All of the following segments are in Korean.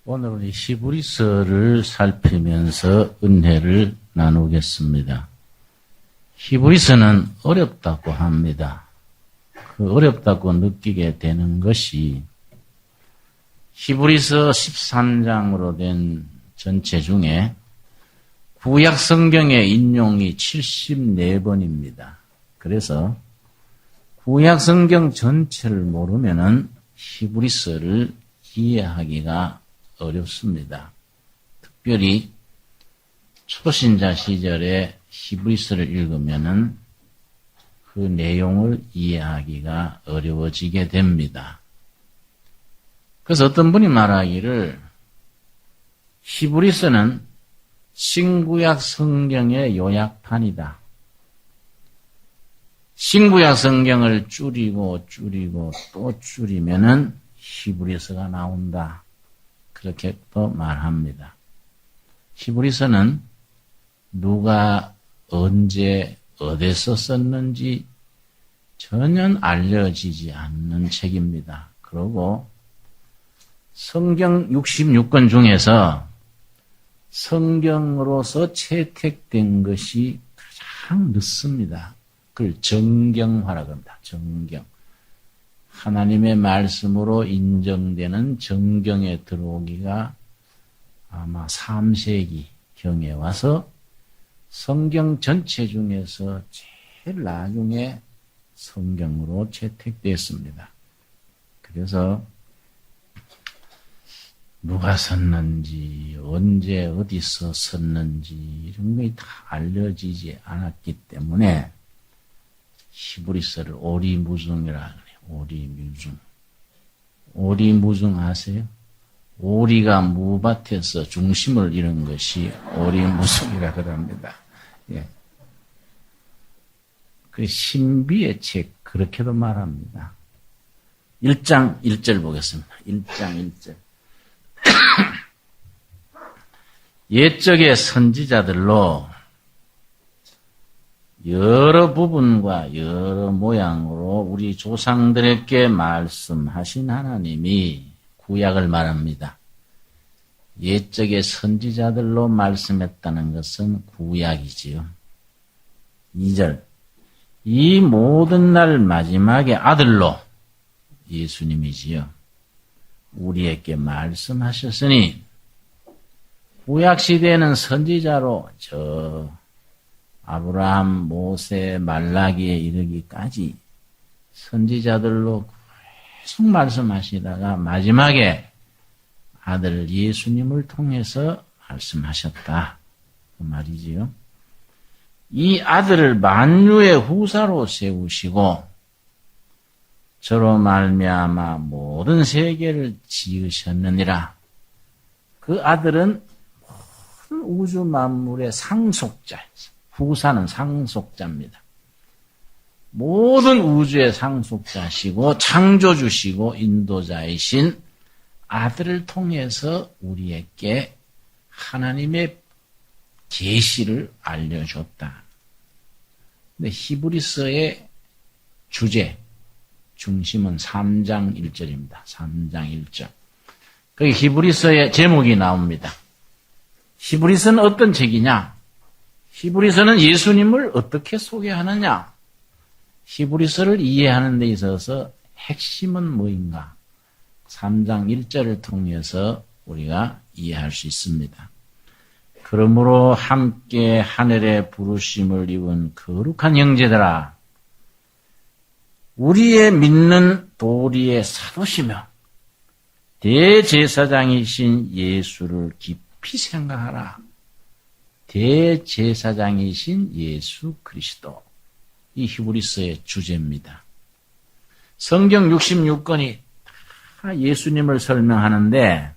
오늘은 히브리서를 살피면서 은혜를 나누겠습니다. 히브리서는 어렵다고 합니다. 그 어렵다고 느끼게 되는 것이 히브리서 13장으로 된 전체 중에 구약 성경의 인용이 74번입니다. 그래서 구약 성경 전체를 모르면은 히브리서를 이해하기가 어렵습니다. 특별히 초신자 시절에 히브리서를 읽으면은 그 내용을 이해하기가 어려워지게 됩니다. 그래서 어떤 분이 말하기를 히브리서는 신구약 성경의 요약판이다. 신구약 성경을 줄이고 또 줄이면은 히브리서가 나온다. 그렇게 또 말합니다. 히브리서는 누가 언제 어디서 썼는지 전혀 알려지지 않는 책입니다. 그리고 성경 66권 중에서 성경으로서 채택된 것이 가장 늦습니다. 그걸 정경화라고 합니다. 정경. 하나님의 말씀으로 인정되는 정경에 들어오기가 아마 3세기 경에 와서 성경 전체 중에서 제일 나중에 성경으로 채택됐습니다. 그래서 누가 썼는지 언제 어디서 썼는지 이런 것이 다 알려지지 않았기 때문에 히브리서를 오리무중이라 그래요. 오리무중. 오리무중 아세요? 오리가 무밭에서 중심을 잃은 것이 오리무중이라 그럽니다. 예. 그 신비의 책 그렇게도 말합니다. 1장 1절 보겠습니다. 1장 1절. 옛적의 선지자들로 여러 부분과 여러 모양으로 우리 조상들에게 말씀하신 하나님이 구약을 말합니다. 옛적의 선지자들로 말씀했다는 것은 구약이지요. 2절. 이 모든 날 마지막에 아들로 예수님이지요. 우리에게 말씀하셨으니 구약시대에는 선지자로 아브라함, 모세, 말라기에 이르기까지 선지자들로 계속 말씀하시다가 마지막에 아들 예수님을 통해서 말씀하셨다. 그 말이지요. 이 아들을 만유의 후사로 세우시고 저로 말미암아 모든 세계를 지으셨느니라. 그 아들은 모든 우주 만물의 상속자였어요. 후사는 상속자입니다. 모든 우주의 상속자시고 창조주시고 인도자이신 아들을 통해서 우리에게 하나님의 계시를 알려줬다. 근데 히브리서의 주제, 중심은 3장 1절입니다. 3장 1절. 거기 히브리서의 제목이 나옵니다. 히브리서는 어떤 책이냐? 히브리서는 예수님을 어떻게 소개하느냐? 히브리서를 이해하는 데 있어서 핵심은 뭐인가? 3장 1절을 통해서 우리가 이해할 수 있습니다. 그러므로 함께 하늘의 부르심을 입은 거룩한 형제들아, 우리의 믿는 도리의 사도시며 대제사장이신 예수를 깊이 생각하라. 대제사장이신 예수 그리스도. 이 히브리서의 주제입니다. 성경 66권이 다 예수님을 설명하는데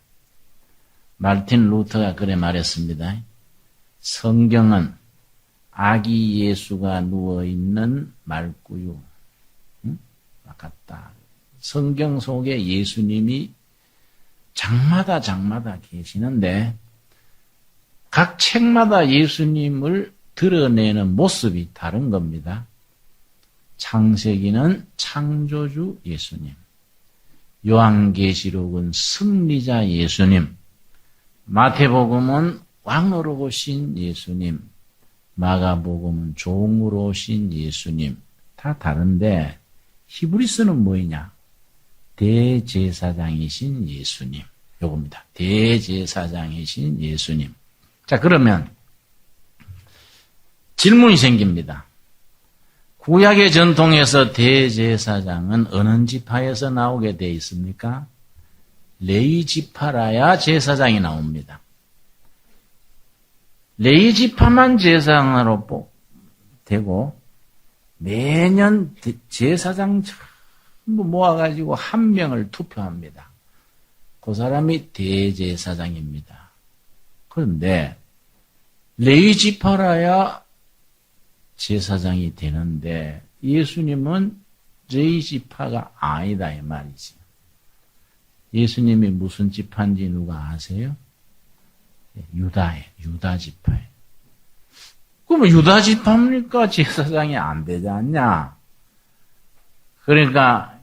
마르틴 루터가 그래 말했습니다. 성경은 아기 예수가 누워있는 말구유 같다. 성경 속에 예수님이 장마다 계시는데 각 책마다 예수님을 드러내는 모습이 다른 겁니다. 창세기는 창조주 예수님, 요한계시록은 승리자 예수님, 마태복음은 왕으로 오신 예수님, 마가복음은 종으로 오신 예수님, 다 다른데 히브리서는 뭐이냐? 대제사장이신 예수님. 요겁니다. 대제사장이신 예수님. 자, 그러면 질문이 생깁니다. 구약의 전통에서 대제사장은 어느 지파에서 나오게 되어 있습니까? 레위 지파라야 제사장이 나옵니다. 레위 지파만 제사장으로 되고 매년 제사장 전부 모아가지고 한 명을 투표합니다. 그 사람이 대제사장입니다. 그런데 레위 지파라야 제사장이 되는데 예수님은 레위 지파가 아니다 이 말이지. 예수님이 무슨 지파인지 누가 아세요? 유다 지파예요. 그러면 유다 지파입니까? 제사장이 안 되지 않냐? 그러니까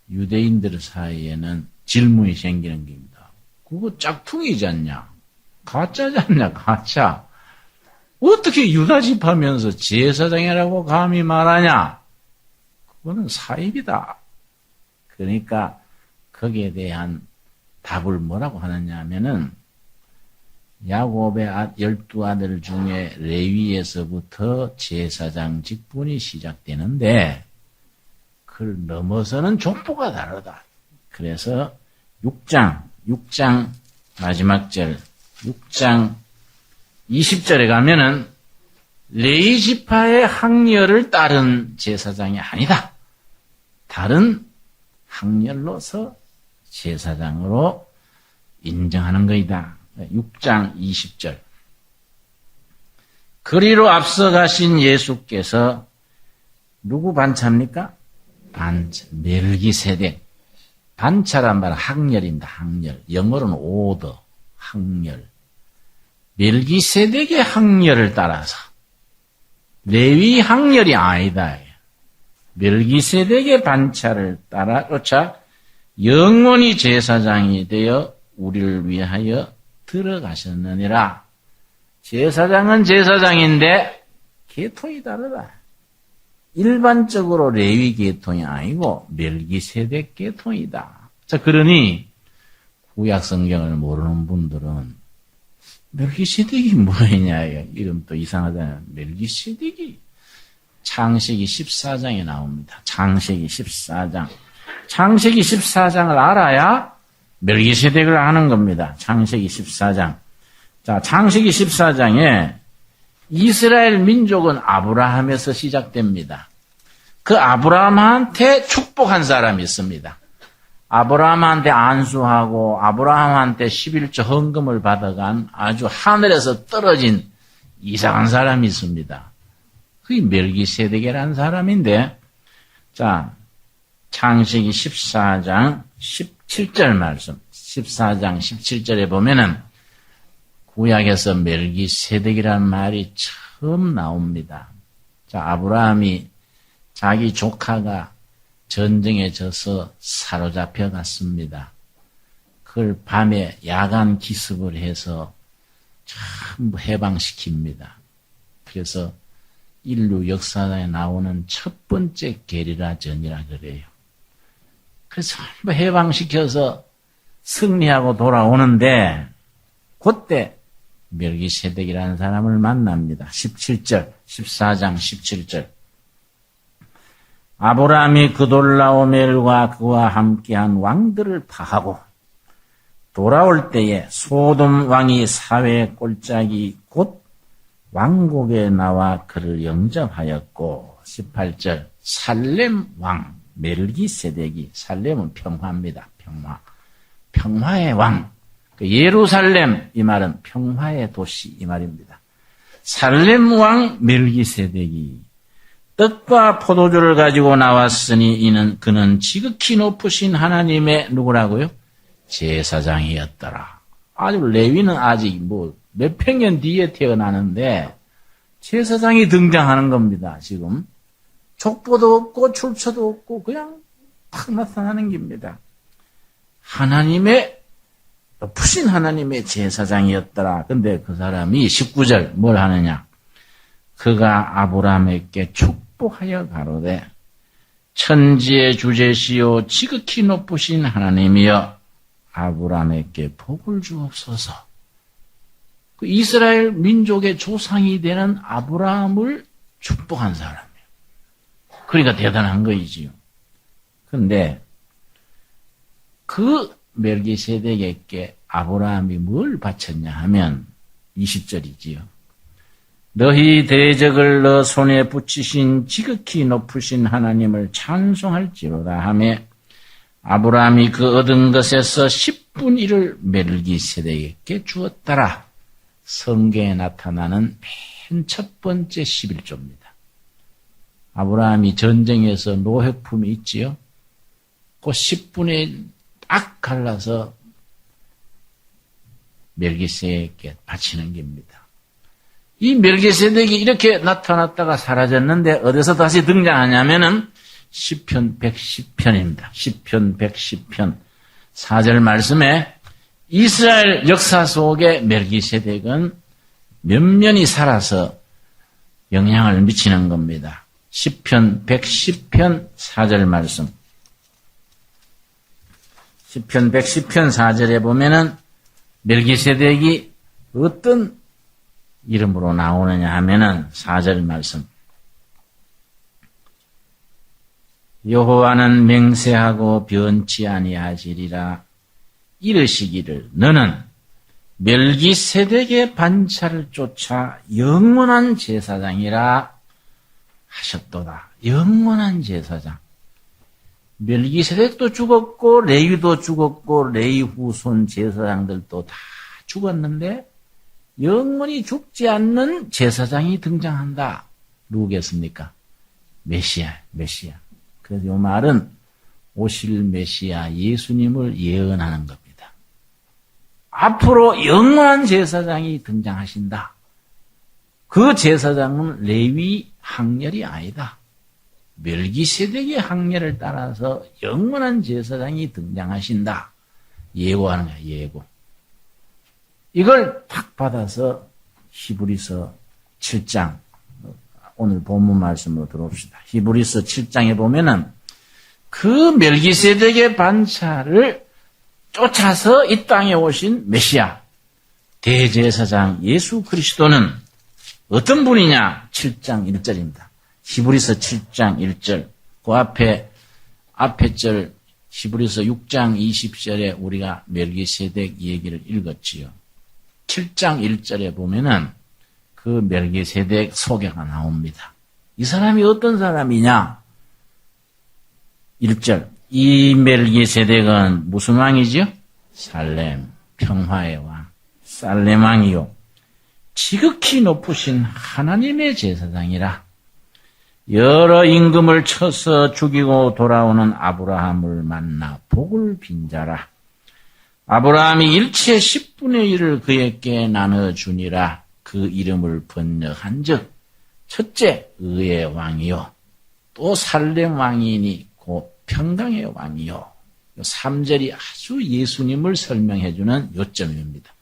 유대인들 사이에는 질문이 생기는 겁니다. 그거 짝퉁이지 않냐? 가짜지 않냐? 가짜. 어떻게 유다 지파면서 제사장이라고 감히 말하냐? 그거는 사입이다. 그러니까 거기에 대한 답을 뭐라고 하느냐 하면은 야곱의 12아들 중에 레위에서부터 제사장 직분이 시작되는데 그걸 넘어서는 족보가 다르다. 그래서 6장 마지막 절 6장 20절에 가면은 레위 지파의 학렬을 따른 제사장이 아니다. 다른 학렬로서 제사장으로 인정하는 것이다. 6장 20절. 그리로 앞서가신 예수께서 누구 반차입니까? 반차. 멜기세덱. 반차란 말은 학렬입니다. 학렬. 영어로는 오더. 학렬. 멜기세덱의 학렬을 따라서 레위 학렬이 아니다. 멜기세덱의 반차를 따라 쫓아 영원히 제사장이 되어 우리를 위하여 들어가셨느니라. 제사장은 제사장인데 계통이 다르다. 일반적으로 레위 계통이 아니고 멜기세덱 계통이다. 자, 그러니 구약 성경을 모르는 분들은 멜기세덱이 뭐냐, 이름도 이상하잖아요. 멜기세덱이 창세기 14장에 나옵니다. 창세기 14장. 창세기 14장을 알아야 멜기세덱을 아는 겁니다. 창세기 14장. 자, 창세기 14장에 이스라엘 민족은 아브라함에서 시작됩니다. 그 아브라함한테 축복한 사람이 있습니다. 아브라함한테 안수하고 아브라함한테 11조 헌금을 받아간 아주 하늘에서 떨어진 이상한 사람이 있습니다. 그게 멜기세덱이라는 사람인데, 자, 창세기 14장 17절 말씀, 14장 17절에 보면은 구약에서 멜기세덱이라는 말이 처음 나옵니다. 자, 아브라함이 자기 조카가 전쟁에 져서 사로잡혀 갔습니다. 그걸 밤에 야간 기습을 해서 전부 해방시킵니다. 그래서 인류 역사에 나오는 첫 번째 게리라전이라 그래요. 그래서 전부 해방시켜서 승리하고 돌아오는데 그때 멜기세덱이라는 사람을 만납니다. 17절, 14장 17절. 아브라함이 그돌라오멜과 그와 함께한 왕들을 파하고 돌아올 때에 소돔 왕이 사회 꼴짝이 곧 왕국에 나와 그를 영접하였고 18절 살렘 왕 멜기세덱이 살렘은 평화입니다. 평화의 왕. 예루살렘 이 말은 평화의 도시 이 말입니다. 살렘 왕 멜기세덱이 떡과 포도주를 가지고 나왔으니 그는 지극히 높으신 하나님의 누구라고요? 제사장이었더라. 아주 레위는 아직 몇백 년 뒤에 태어나는데 제사장이 등장하는 겁니다. 지금 족보도 없고 출처도 없고 그냥 탁 나타나는 겁니다. 하나님의 높으신 하나님의 제사장이었더라. 근데 그 사람이 19절 뭘 하느냐? 그가 아브라함에게 축복하여 가로되 천지의 주제시요 지극히 높으신 하나님이여 아브라함에게 복을 주옵소서. 그 이스라엘 민족의 조상이 되는 아브라함을 축복한 사람이에요. 그러니까 대단한 거이지요. 근데 그 멜기세덱에게 아브라함이 뭘 바쳤냐 하면 20절이지요. 너희 대적을 너 손에 붙이신 지극히 높으신 하나님을 찬송할지로다 하며 아브라함이 그 얻은 것에서 10분의 1을 멜기세덱에게 주었더라. 성경에 나타나는 맨 첫 번째 11조입니다. 아브라함이 전쟁에서 노획품이 있지요. 그 10분의 1 딱 갈라서 멜기세덱에게 바치는 겁니다. 이 멜기세덱이 이렇게 나타났다가 사라졌는데 어디서 다시 등장하냐면은 시편 110편입니다. 시편 110편 4절 말씀에 이스라엘 역사 속에 멜기세덱은 면면이 살아서 영향을 미치는 겁니다. 시편 110편 4절 말씀. 시편 110편 4절에 보면은 멜기세덱이 어떤 이름으로 나오느냐 하면은 4절 말씀. 여호와는 맹세하고 변치 아니하시리라. 이르시기를 너는 멜기세덱의 반차를 쫓아 영원한 제사장이라 하셨도다. 영원한 제사장. 멜기세덱도 죽었고 레위도 죽었고 레위 후손 제사장들도 다 죽었는데 영원히 죽지 않는 제사장이 등장한다. 누구겠습니까? 메시아. 그래서 이 말은 오실 메시아 예수님을 예언하는 겁니다. 앞으로 영원한 제사장이 등장하신다. 그 제사장은 레위 항렬이 아니다. 멜기세덱의 항례를 따라서 영원한 제사장이 등장하신다. 예고하는 거야, 예고. 이걸 탁 받아서 히브리서 7장, 오늘 본문 말씀으로 들어옵시다. 히브리서 7장에 보면은 그 멜기세덱의 반차를 쫓아서 이 땅에 오신 메시아, 대제사장 예수 그리스도는 어떤 분이냐? 7장 1절입니다. 히브리서 7장 1절, 그 앞에 절 히브리서 6장 20절에 우리가 멜기세덱 얘기를 읽었지요. 7장 1절에 보면은 그 멜기세덱 소개가 나옵니다. 이 사람이 어떤 사람이냐? 1절, 이 멜기세덱은 무슨 왕이죠? 살렘, 평화의 왕, 살렘 왕이요. 지극히 높으신 하나님의 제사장이라. 여러 임금을 쳐서 죽이고 돌아오는 아브라함을 만나 복을 빈자라. 아브라함이 일체 10분의 1을 그에게 나눠주니라. 그 이름을 번역한 즉 첫째 의의 왕이요 또 살렘 왕이니 곧 평강의 왕이요. 3절이 아주 예수님을 설명해주는 요점입니다.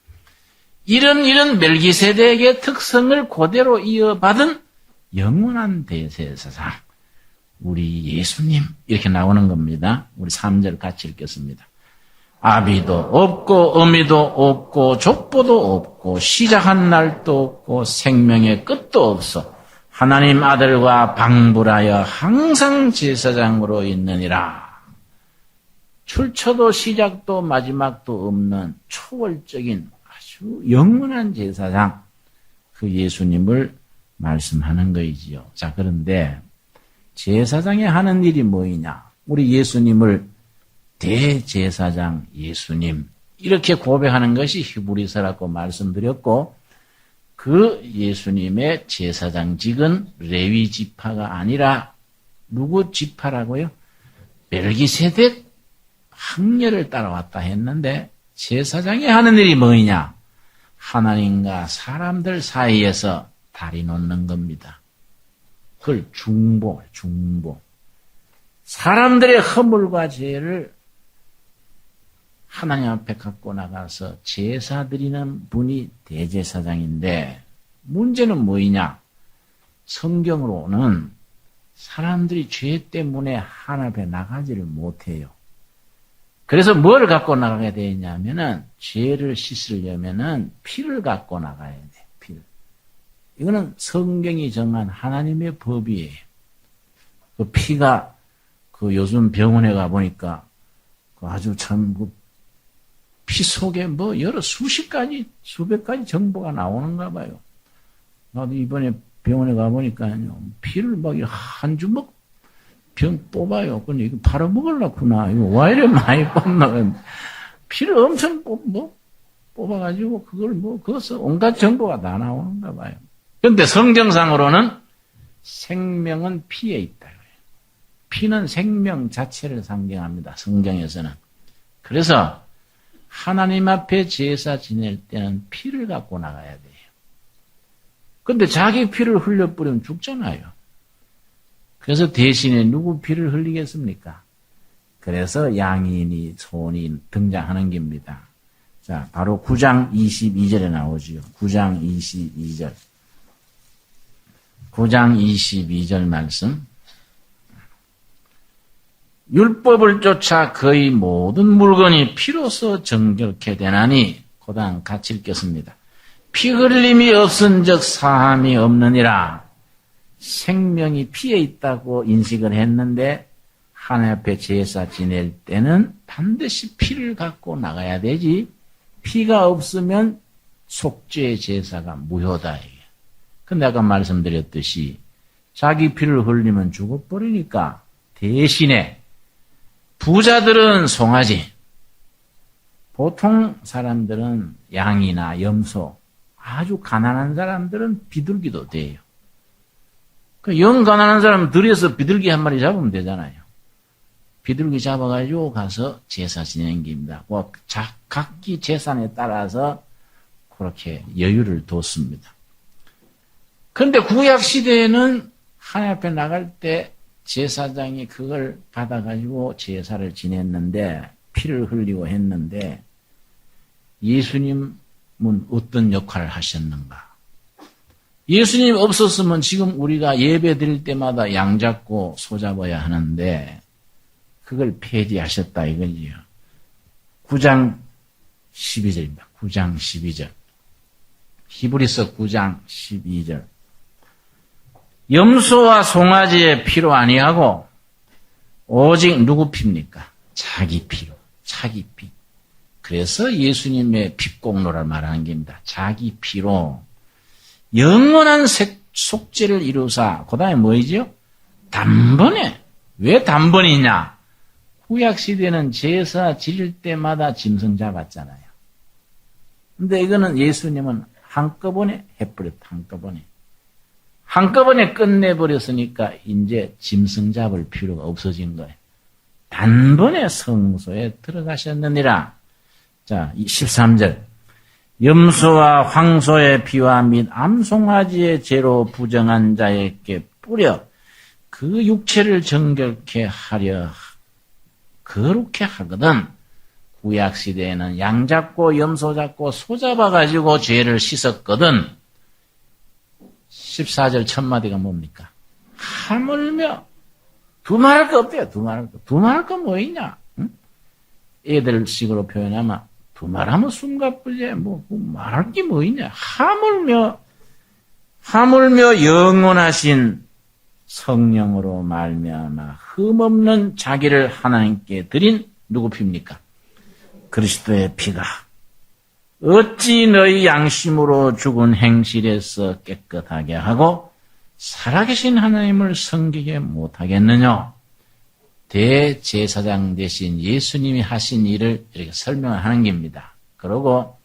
이런 멜기세덱의 특성을 그대로 이어받은 영원한 대제사장, 우리 예수님, 이렇게 나오는 겁니다. 우리 3절 같이 읽겠습니다. 아비도 없고 어미도 없고 족보도 없고 시작한 날도 없고 생명의 끝도 없어 하나님 아들과 방불하여 항상 제사장으로 있느니라. 출처도 시작도 마지막도 없는 초월적인 아주 영원한 제사장, 그 예수님을 말씀하는 거이지요. 자, 그런데 제사장이 하는 일이 뭐이냐? 우리 예수님을 대제사장 예수님, 이렇게 고백하는 것이 히브리서라고 말씀드렸고, 그 예수님의 제사장직은 레위 지파가 아니라 누구 지파라고요? 멜기세덱 항례를 따라왔다 했는데, 제사장이 하는 일이 뭐이냐? 하나님과 사람들 사이에서 다리 놓는 겁니다. 그걸 중보. 사람들의 허물과 죄를 하나님 앞에 갖고 나가서 제사 드리는 분이 대제사장인데 문제는 뭐이냐? 성경으로는 사람들이 죄 때문에 하나님 앞에 나가지를 못해요. 그래서 뭘 갖고 나가게 되냐면은 죄를 씻으려면은 피를 갖고 나가야 돼. 피를. 이거는 성경이 정한 하나님의 법이에요. 그 피가 그 요즘 병원에 가 보니까 그 아주 참 피 속에 뭐 여러 수십 가지, 수백 가지 정보가 나오는가 봐요. 나도 이번에 병원에 가 보니까요, 피를 막 한 주먹 병 뽑아요. 근데 이거 팔아먹으려구나. 이거 왜 이래 많이 뽑나. 피를 엄청 뽑아가지고 그걸 그것서 온갖 정보가 다 나오는가 봐요. 근데 성경상으로는 생명은 피에 있다. 피는 생명 자체를 상징합니다. 성경에서는. 그래서 하나님 앞에 제사 지낼 때는 피를 갖고 나가야 돼요. 근데 자기 피를 흘려뿌리면 죽잖아요. 그래서 대신에 누구 피를 흘리겠습니까? 그래서 양인이 소인이 등장하는 겁니다. 자, 바로 9장 22절에 나오지요. 9장 22절. 9장 22절 말씀. 율법을 쫓아 거의 모든 물건이 피로서 정결케 되나니, 고단 같이 읽겠습니다. 피 흘림이 없은즉 사함이 없느니라. 생명이 피에 있다고 인식을 했는데 하나님 앞에 제사 지낼 때는 반드시 피를 갖고 나가야 되지, 피가 없으면 속죄 제사가 무효다. 근데 아까 말씀드렸듯이 자기 피를 흘리면 죽어버리니까 대신에 부자들은 송아지, 보통 사람들은 양이나 염소, 아주 가난한 사람들은 비둘기도 돼요. 영 가난한 사람은 들여서 비둘기 한 마리 잡으면 되잖아요. 비둘기 잡아가지고 가서 제사 지내는 겁니다. 각기 재산에 따라서 그렇게 여유를 뒀습니다. 그런데 구약 시대에는 하나님 앞에 나갈 때 제사장이 그걸 받아가지고 제사를 지냈는데, 피를 흘리고 했는데, 예수님은 어떤 역할을 하셨는가? 예수님 없었으면 지금 우리가 예배 드릴 때마다 양 잡고 소 잡아야 하는데, 그걸 폐지하셨다 이거지요. 9장 12절입니다. 9장 12절. 히브리서 9장 12절. 염소와 송아지의 피로 아니하고 오직 누구 피입니까? 자기 피로. 자기 피. 그래서 예수님의 피공로를 말하는 겁니다. 자기 피로 영원한 속죄를 이루사. 그 다음에 뭐이죠? 단번에. 왜 단번이냐? 구약시대는 제사 지릴 때마다 짐승 잡았잖아요. 근데 이거는 예수님은 한꺼번에 해버렸다. 한꺼번에 끝내버렸으니까 이제 짐승 잡을 필요가 없어진 거예요. 단번에 성소에 들어가셨느니라. 자, 13절. 염소와 황소의 피와 및 암송아지의 죄로 부정한 자에게 뿌려 그 육체를 정결케 하려 거룩해 하거든. 구약시대에는 양 잡고 염소 잡고 소 잡아가지고 죄를 씻었거든. 14절 첫마디가 뭡니까? 하물며 두말할 거 없대요. 두말할 거 뭐 있냐? 응? 애들식으로 표현하면 두말하면 숨가쁘지 말할 게 뭐 있냐? 하물며 영원하신 성령으로 말미암아 흠없는 자기를 하나님께 드린 누구 피입니까? 그리스도의 피가 어찌 너희 양심으로 죽은 행실에서 깨끗하게 하고 살아계신 하나님을 섬기게 못하겠느냐? 대제사장 대신 예수님이 하신 일을 이렇게 설명을 하는 겁니다. 그리고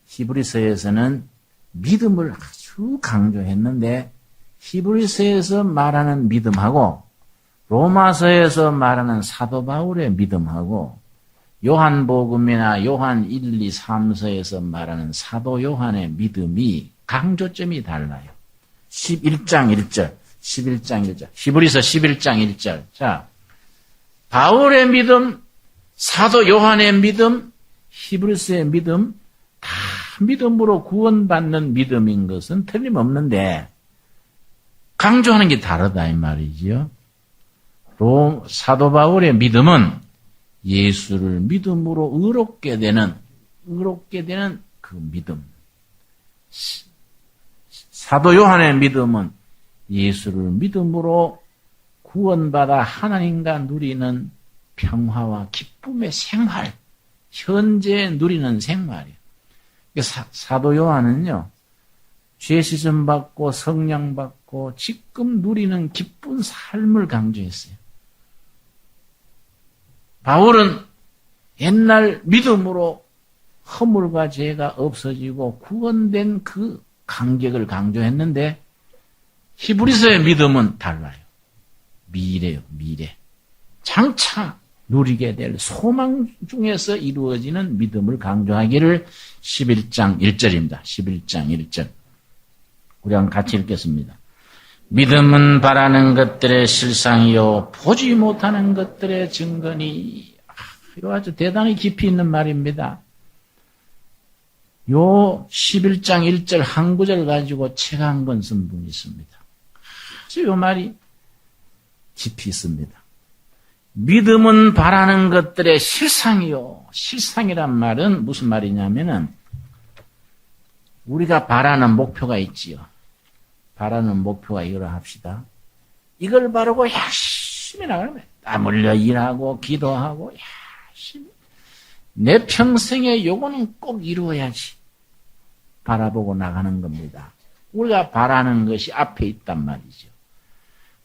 히브리서에서는 믿음을 아주 강조했는데 히브리서에서 말하는 믿음하고 로마서에서 말하는 사도 바울의 믿음하고 요한복음이나 요한 1, 2, 3서에서 말하는 사도 요한의 믿음이 강조점이 달라요. 11장 1절. 히브리서 11장 1절. 자, 바울의 믿음, 사도 요한의 믿음, 히브리서의 믿음, 다 믿음으로 구원받는 믿음인 것은 틀림없는데 강조하는 게 다르다 이 말이지요. 사도 바울의 믿음은 예수를 믿음으로 의롭게 되는 그 믿음. 사도 요한의 믿음은 예수를 믿음으로 구원받아 하나님과 누리는 평화와 기쁨의 생활, 현재 누리는 생활이에요. 사도 요한은요, 죄 씻음 받고 성령 받고 지금 누리는 기쁜 삶을 강조했어요. 바울은 옛날 믿음으로 허물과 죄가 없어지고 구원된 그 감격을 강조했는데 히브리서의 믿음은 달라요. 미래요, 미래. 장차 누리게 될 소망 중에서 이루어지는 믿음을 강조하기를 11장 1절입니다. 11장 1절. 우리 한번 같이 읽겠습니다. 믿음은 바라는 것들의 실상이요 보지 못하는 것들의 증거니. 이거 아주 대단히 깊이 있는 말입니다. 요 11장 1절 한 구절 가지고 책 한 권 쓴 분이 있습니다. 아주 요 말이 깊이 있습니다. 믿음은 바라는 것들의 실상이요. 실상이란 말은 무슨 말이냐면은 우리가 바라는 목표가 있지요. 바라는 목표가 이러합시다. 이걸 바라고 열심히 나가는 거예요. 땀 흘려 일하고 기도하고 열심히. 내 평생의 요거는 꼭 이루어야지. 바라보고 나가는 겁니다. 우리가 바라는 것이 앞에 있단 말이죠.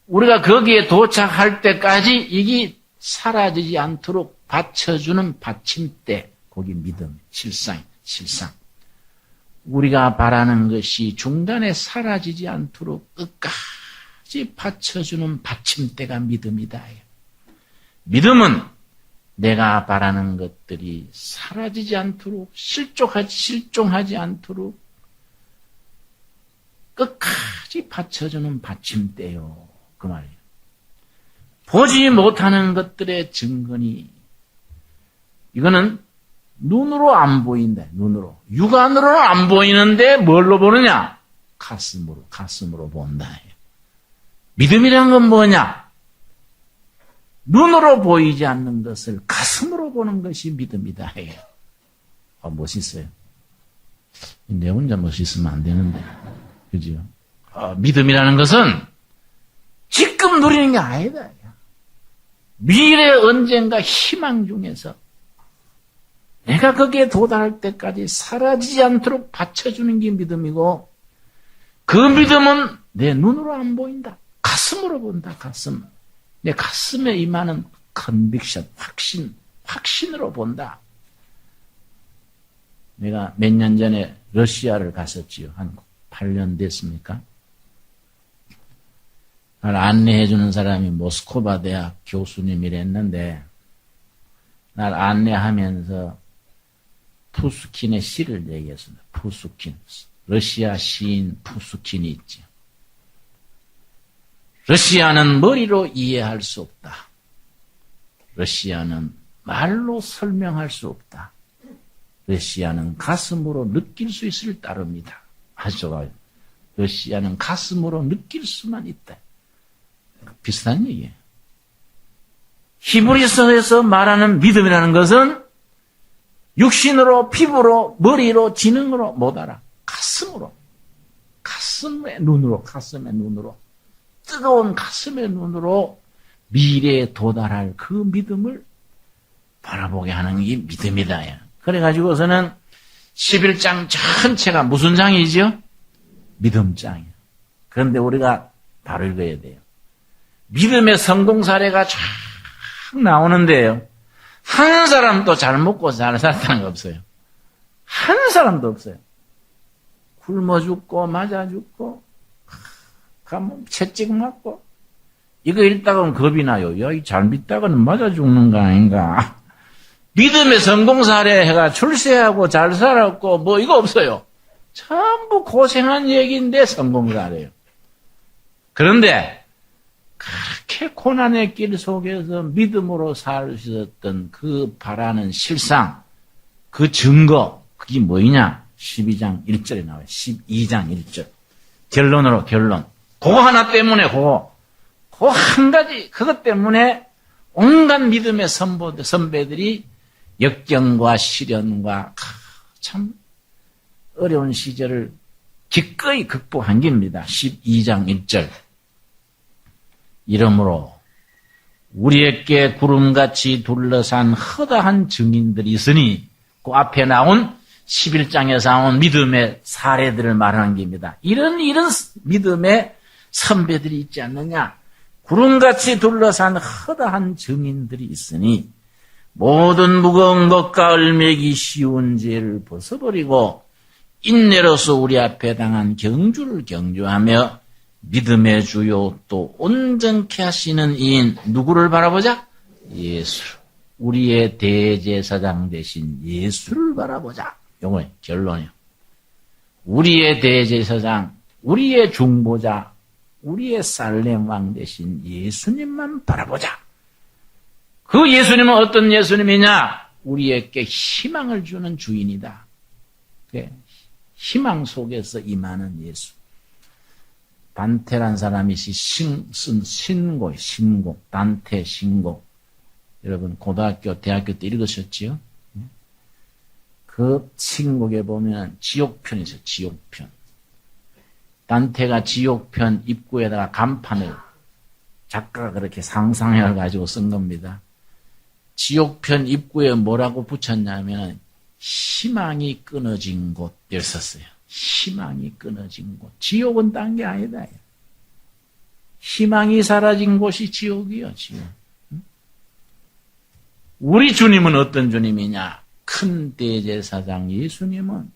우리가 거기에 도착할 때까지 이게 사라지지 않도록 받쳐주는 받침대, 거기 믿음, 실상. 우리가 바라는 것이 중간에 사라지지 않도록 끝까지 받쳐주는 받침대가 믿음이다. 믿음은 내가 바라는 것들이 사라지지 않도록 실종하지 않도록 끝까지 받쳐주는 받침대요. 그 말이에요. 보지 못하는 것들의 증거니 이거는 눈으로 안 보인다. 눈으로. 육안으로는 안 보이는데 뭘로 보느냐? 가슴으로 본다. 믿음이란 건 뭐냐? 눈으로 보이지 않는 것을 가슴으로 보는 것이 믿음이다. 멋있어요. 내 혼자 멋있으면 안 되는데. 그죠? 믿음이라는 것은 지금 누리는 게 아니다. 미래 언젠가 희망 중에서 내가 거기에 도달할 때까지 사라지지 않도록 받쳐주는 게 믿음이고 그 믿음은 내 눈으로 안 보인다. 가슴으로 본다. 가슴. 내 가슴에 임하는 컨빅션, 확신으로 본다. 내가 몇 년 전에 러시아를 갔었지요. 한 8년 됐습니까? 날 안내해 주는 사람이 모스크바 대학 교수님이랬는데 날 안내하면서 푸스킨의 시를 얘기했습니다. 푸스킨. 러시아 시인 푸스킨이 있죠. 러시아는 머리로 이해할 수 없다. 러시아는 말로 설명할 수 없다. 러시아는 가슴으로 느낄 수 있을 따릅니다. 아주 좋아요. 러시아는 가슴으로 느낄 수만 있다. 비슷한 얘기예요. 히브리서에서 말하는 믿음이라는 것은 육신으로, 피부로, 머리로, 지능으로 못 알아. 가슴의 눈으로, 뜨거운 가슴의 눈으로 미래에 도달할 그 믿음을 바라보게 하는 게 믿음이다. 그래가지고서는 11장 전체가 무슨 장이죠? 믿음장이에요. 그런데 우리가 바로 읽어야 돼요. 믿음의 성공 사례가 쫙 나오는데요. 한 사람도 잘 먹고 잘 살았다는 거 없어요. 한 사람도 없어요. 굶어 죽고 맞아 죽고 채찍 맞고 이거 읽다가는 겁이 나요. 야, 이 잘 믿다가는 맞아 죽는 거 아닌가. 믿음의 성공 사례 해가 출세하고 잘 살았고 뭐 이거 없어요. 전부 고생한 얘기인데 성공 사례예요. 그런데 그렇게 고난의 길 속에서 믿음으로 살 수 있었던 그 바라는 실상, 그 증거, 그게 뭐냐? 12장 1절에 나와요. 12장 1절. 결론. 그거 하나 때문에, 그거 한 가지, 그것 때문에 온갖 믿음의 선배들이 역경과 시련과 참 어려운 시절을 기꺼이 극복한 겁니다. 12장 1절. 이러므로 우리에게 구름같이 둘러싼 허다한 증인들이 있으니 그 앞에 나온 11장에서 나온 믿음의 사례들을 말하는 겁니다. 이런 믿음의 선배들이 있지 않느냐. 구름같이 둘러싼 허다한 증인들이 있으니 모든 무거운 것과 얼매기 쉬운 죄를 벗어버리고 인내로서 우리 앞에 당한 경주를 경주하며 믿음의 주요 또 온전케 하시는 이인 누구를 바라보자? 예수. 우리의 대제사장 되신 예수를 바라보자. 요거 결론이요. 우리의 대제사장, 우리의 중보자, 우리의 살렘 왕 되신 예수님만 바라보자. 그 예수님은 어떤 예수님이냐? 우리에게 희망을 주는 주인이다. 희망 속에서 임하는 예수. 단테란 사람이 쓴 신곡, 단테 신곡. 여러분 고등학교, 대학교 때 읽으셨지요? 그 신곡에 보면 지옥편이 있어요. 지옥편. 단테가 지옥편 입구에다가 간판을 작가가 그렇게 상상해가지고 쓴 겁니다. 지옥편 입구에 뭐라고 붙였냐면 희망이 끊어진 곳을 썼어요. 희망이 끊어진 곳. 지옥은 딴 게 아니다. 희망이 사라진 곳이 지옥이요. 지옥. 우리 주님은 어떤 주님이냐? 큰 대제사장 예수님은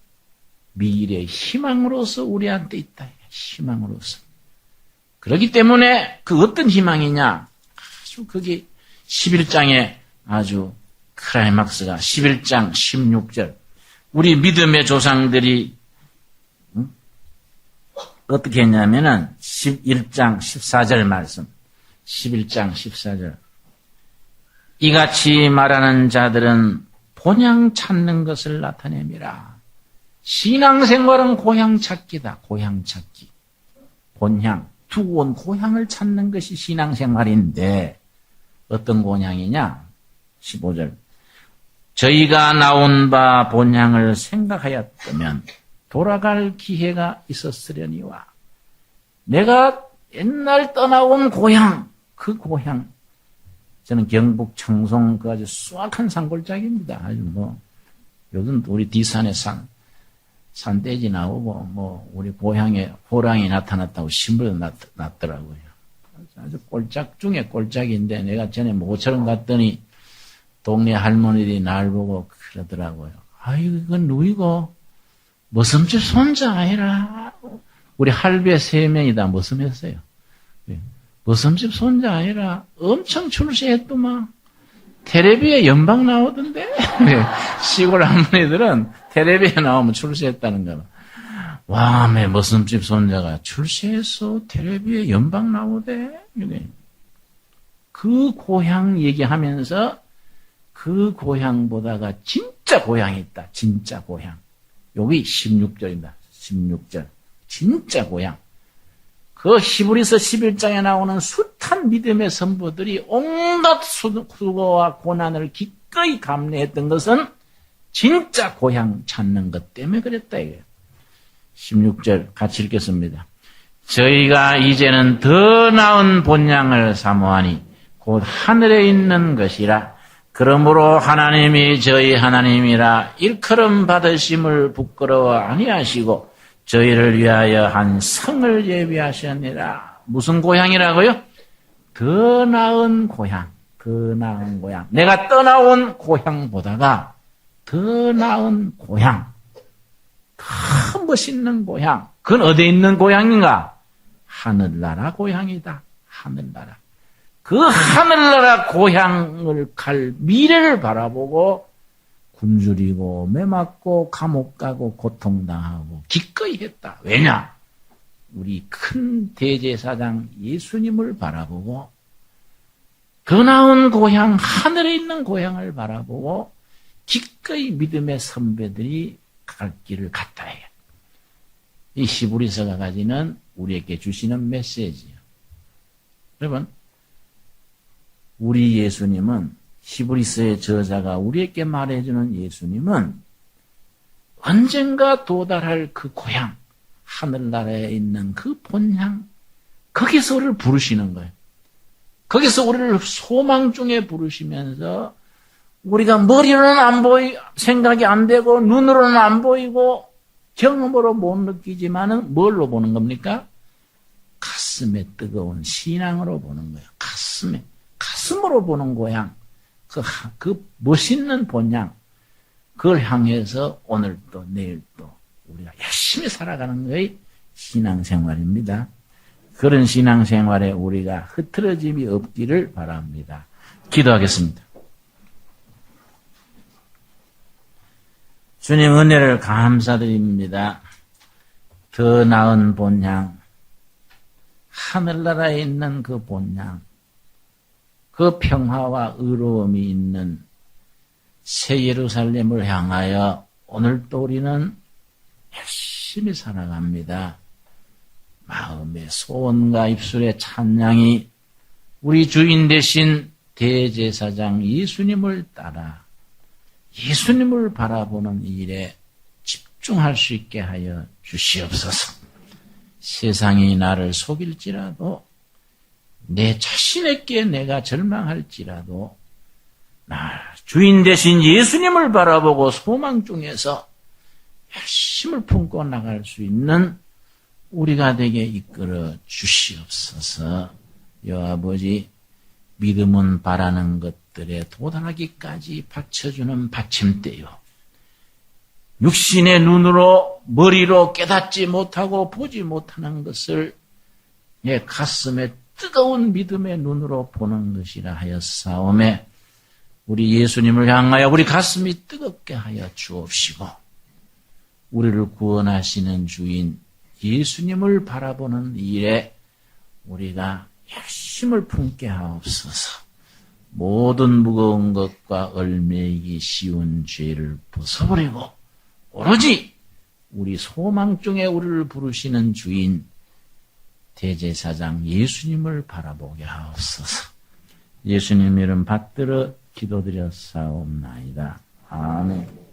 미래의 희망으로서 우리한테 있다. 희망으로서. 그렇기 때문에 그 어떤 희망이냐? 아주 그게 11장에 아주 클라이막스가 11장 16절. 우리 믿음의 조상들이 어떻게 했냐면은 11장 14절 말씀. 11장 14절. 이같이 말하는 자들은 본향 찾는 것을 나타냅니다. 신앙생활은 고향 찾기다. 고향 찾기. 본향. 두고 온 고향을 찾는 것이 신앙생활인데 어떤 고향이냐? 15절. 저희가 나온 바 본향을 생각하였다면 돌아갈 기회가 있었으려니와 내가 옛날 떠나온 고향, 그 고향. 저는 경북 청송 그 아주 수확한 산골짜기입니다. 아주 요즘 우리 뒷산에 산돼지 나오고 우리 고향에 호랑이 나타났다고 신문에 났더라고요. 아주 꼴짝 중에 꼴짝인데 내가 전에 모처럼 갔더니 동네 할머니들이 날 보고 그러더라고요. 아이고 이건 누이고 머슴집 손자 아니라 우리 할배 3명이 다 머슴했어요. 머슴집 손자 아니라 엄청 출세했더만 텔레비에 연방 나오던데 시골 할머니들은 텔레비에 나오면 출세했다는 거야. 와, 매 머슴집 손자가 출세했어. 텔레비에 연방 나오대. 그 고향 얘기하면서 그 고향보다가 진짜 고향이 있다. 진짜 고향. 여기 16절입니다. 16절. 진짜 고향. 그 히브리서 11장에 나오는 숱한 믿음의 선보들이 온갖 수고와 고난을 기꺼이 감내했던 것은 진짜 고향 찾는 것 때문에 그랬다 이거예요. 16절 같이 읽겠습니다. 저희가 이제는 더 나은 본향을 사모하니 곧 하늘에 있는 것이라. 그러므로 하나님이 저희 하나님이라 일컬음 받으심을 부끄러워 아니하시고 저희를 위하여 한 성을 예비하셨느니라. 무슨 고향이라고요? 더 나은 고향. 더 나은 고향. 내가 떠나온 고향보다가 더 나은 고향. 더 멋있는 고향. 그건 어디에 있는 고향인가? 하늘나라 고향이다. 하늘나라. 그 하늘나라 고향을 갈 미래를 바라보고 굶주리고 매맞고 감옥 가고 고통당하고 기꺼이 했다. 왜냐? 우리 큰 대제사장 예수님을 바라보고 더 나은 고향, 하늘에 있는 고향을 바라보고 기꺼이 믿음의 선배들이 갈 길을 갔다 해요. 이 히브리서가 가지는 우리에게 주시는 메시지예요. 여러분, 우리 예수님은, 히브리서의 저자가 우리에게 말해주는 예수님은 언젠가 도달할 그 고향, 하늘나라에 있는 그 본향, 거기서 우리를 부르시는 거예요. 거기서 우리를 소망 중에 부르시면서 우리가 머리로는 안 생각이 안 되고 눈으로는 안 보이고 경험으로 못 느끼지만은 뭘로 보는 겁니까? 가슴에 뜨거운 신앙으로 보는 거예요. 가슴으로 보는 고향, 그 멋있는 본향, 그걸 향해서 오늘 또 내일 또 우리가 열심히 살아가는 것이 신앙생활입니다. 그런 신앙생활에 우리가 흐트러짐이 없기를 바랍니다. 기도하겠습니다. 주님 은혜를 감사드립니다. 더 나은 본향, 하늘나라에 있는 그 본향, 그 평화와 의로움이 있는 새 예루살렘을 향하여 오늘도 우리는 열심히 살아갑니다. 마음의 소원과 입술의 찬양이 우리 주인 되신 대제사장 예수님을 따라 예수님을 바라보는 일에 집중할 수 있게 하여 주시옵소서. 세상이 나를 속일지라도 내 자신에게 내가 절망할지라도 나 주인 되신 예수님을 바라보고 소망 중에서 열심을 품고 나갈 수 있는 우리가 되게 이끌어 주시옵소서. 여아버지, 믿음은 바라는 것들에 도달하기까지 받쳐주는 받침대요. 육신의 눈으로 머리로 깨닫지 못하고 보지 못하는 것을 내 가슴에 뜨거운 믿음의 눈으로 보는 것이라 하였사오매 우리 예수님을 향하여 우리 가슴이 뜨겁게 하여 주옵시고 우리를 구원하시는 주인 예수님을 바라보는 일에 우리가 열심을 품게 하옵소서. 모든 무거운 것과 얽매이기 쉬운 죄를 벗어버리고 오로지 우리 소망 중에 우리를 부르시는 주인 대제사장 예수님을 바라보게 하옵소서. 예수님 이름 받들어 기도드렸사옵나이다. 아멘.